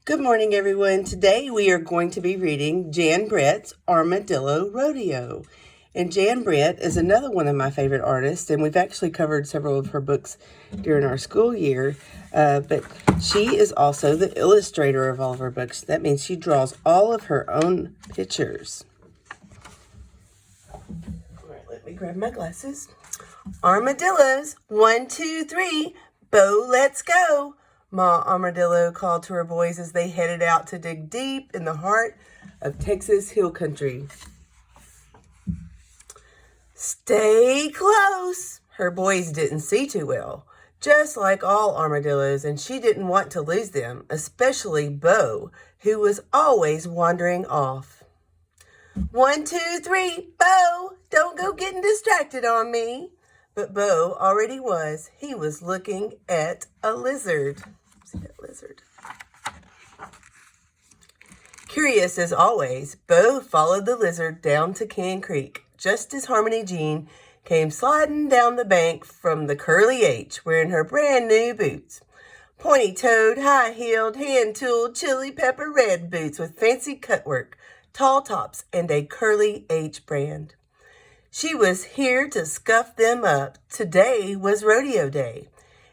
Good morning, everyone. Today we are going to be reading Jan Brett's Armadillo Rodeo. And Jan Brett is another one of my favorite artists, and we've actually covered several of her books during our school year. But she is also the illustrator of all of her books. That means she draws all of her own pictures. All right, let me grab my glasses. Armadillos, 1, 2, 3, Bo, let's go. Ma Armadillo called to her boys as they headed out to dig deep in the heart of Texas hill country. Stay close. Her boys didn't see too well, just like all armadillos, and she didn't want to lose them, especially Bo, who was always wandering off. 1, 2, 3, Bo, don't go getting distracted on me. But Bo already was. He was looking at a lizard. See that lizard? Curious as always, Bo followed the lizard down to Can Creek, just as Harmony Jean came sliding down the bank from the Curly H, wearing her brand new boots. Pointy-toed, high-heeled, hand-tooled, chili pepper red boots with fancy cutwork, tall tops, and a Curly H brand. She was here to scuff them up. Today was rodeo day,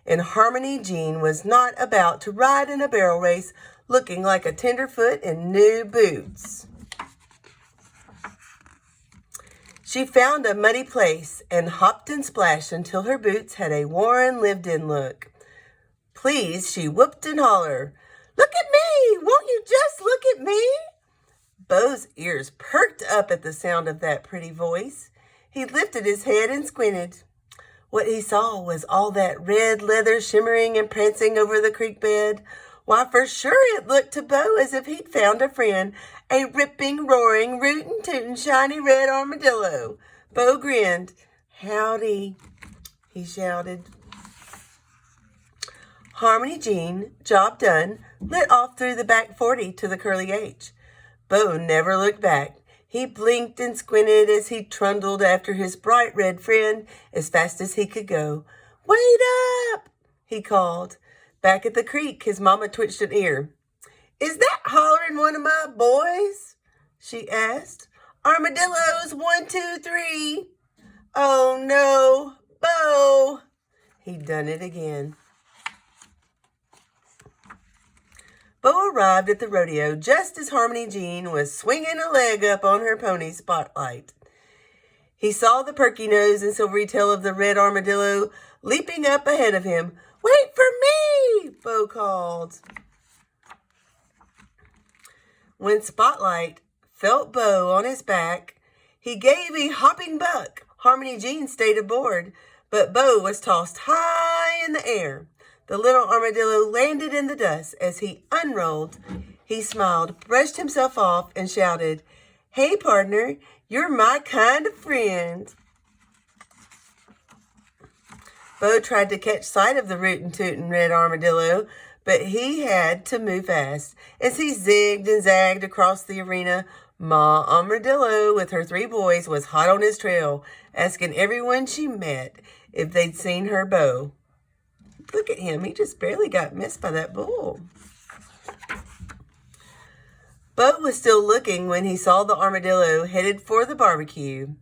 and Harmony Jean was not about to ride in a barrel race looking like a tenderfoot in new boots. She found a muddy place and hopped and splashed until her boots had a worn, lived-in look. Pleased, she whooped and hollered, "Look at me! Won't you just look at me?" Bo's ears perked up at the sound of that pretty voice. He lifted his head and squinted. What he saw was all that red leather shimmering and prancing over the creek bed. Why, for sure it looked to Bo as if he'd found a friend, a ripping, roaring, rootin', tootin', shiny red armadillo. Bo grinned. "Howdy," he shouted. Harmony Jean, job done, lit off through the back 40 to the Curly H. Bo never looked back. He blinked and squinted as he trundled after his bright red friend as fast as he could go. "Wait up!" he called. Back at the creek, his mama twitched an ear. "Is that hollering one of my boys?" she asked. "Armadillos, 1, 2, 3. Oh no, Bo! He'd done it again. Bo arrived at the rodeo just as Harmony Jean was swinging a leg up on her pony Spotlight. He saw the perky nose and silvery tail of the red armadillo leaping up ahead of him. "Wait for me!" Bo called. When Spotlight felt Bo on his back, he gave a hopping buck. Harmony Jean stayed aboard, but Bo was tossed high in the air. The little armadillo landed in the dust. As he unrolled, he smiled, brushed himself off, and shouted, "Hey, partner, you're my kind of friend." Bo tried to catch sight of the rootin' tootin' red armadillo, but he had to move fast. As he zigged and zagged across the arena, Ma Armadillo, with her 3 boys, was hot on his trail, asking everyone she met if they'd seen her Bo. Look at him. He just barely got missed by that bull. Bo was still looking when he saw the armadillo headed for the barbecue.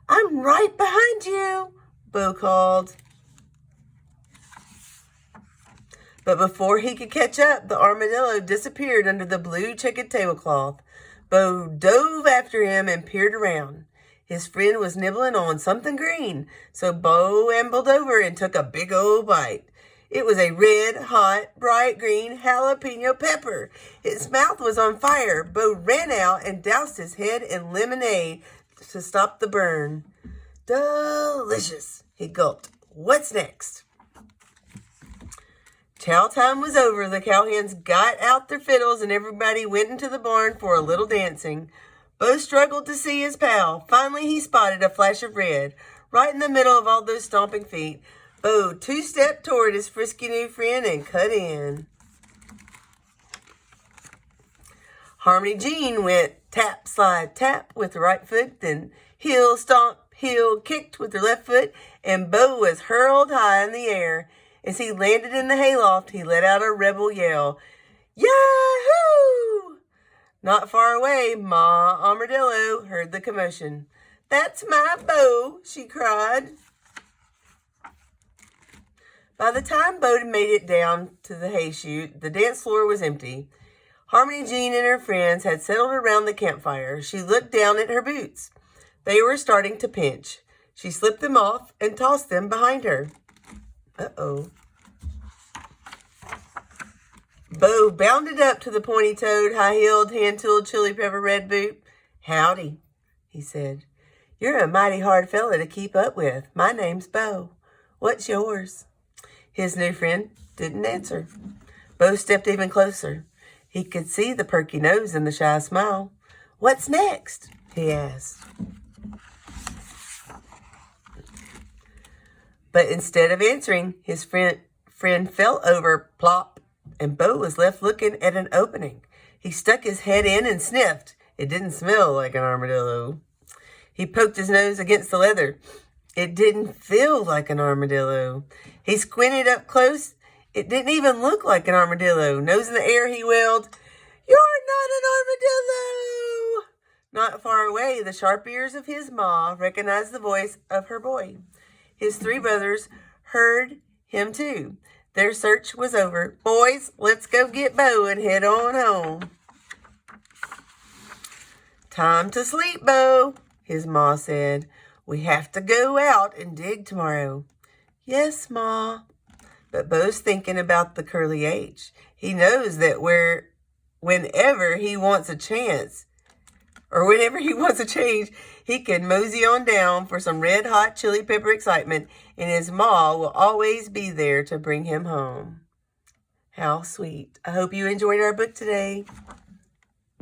"I'm right behind you," Bo called. But before he could catch up, the armadillo disappeared under the blue checkered tablecloth. Bo dove after him and peered around. His friend was nibbling on something green, so Bo ambled over and took a big old bite. It was a red, hot, bright green jalapeno pepper. His mouth was on fire. Bo ran out and doused his head in lemonade to stop the burn. "Delicious," he gulped. "What's next?" Chow time was over. The cowhands got out their fiddles and everybody went into the barn for a little dancing. Bo struggled to see his pal. Finally, he spotted a flash of red right in the middle of all those stomping feet. Bo 2-stepped toward his frisky new friend and cut in. Harmony Jean went tap, slide, tap with the right foot, then heel, stomp, heel kicked with her left foot, and Bo was hurled high in the air. As he landed in the hayloft, he let out a rebel yell. Yahoo! Not far away, Ma Armadillo heard the commotion. That's my Bo, she cried. By the time Bo made it down to the hay chute, the dance floor was empty. Harmony Jean and her friends had settled around the campfire. She looked down at her boots. They were starting to pinch. She slipped them off and tossed them behind her. Uh-oh. Bo bounded up to the pointy-toed, high-heeled, hand-tooled, chili pepper red boot. Howdy, he said. You're a mighty hard fella to keep up with. My name's Bo. What's yours? His new friend didn't answer. Bo stepped even closer. He could see the perky nose and the shy smile. What's next? He asked. But instead of answering, his friend fell over, plop, and Bo was left looking at an opening. He stuck his head in and sniffed. It didn't smell like an armadillo. He poked his nose against the leather. It didn't feel like an armadillo. He squinted up close. It didn't even look like an armadillo. Nose in the air, he wailed, You're not an armadillo! Not far away, the sharp ears of his ma recognized the voice of her boy. His three brothers heard him too. Their search was over. Boys, let's go get Bo and head on home. Time to sleep, Bo, his ma said. We have to go out and dig tomorrow. Yes, Ma. But Bo's thinking about the curly H. He knows that whenever he wants a chance, or whenever he wants a change, he can mosey on down for some red-hot chili pepper excitement, and his ma will always be there to bring him home. How sweet. I hope you enjoyed our book today.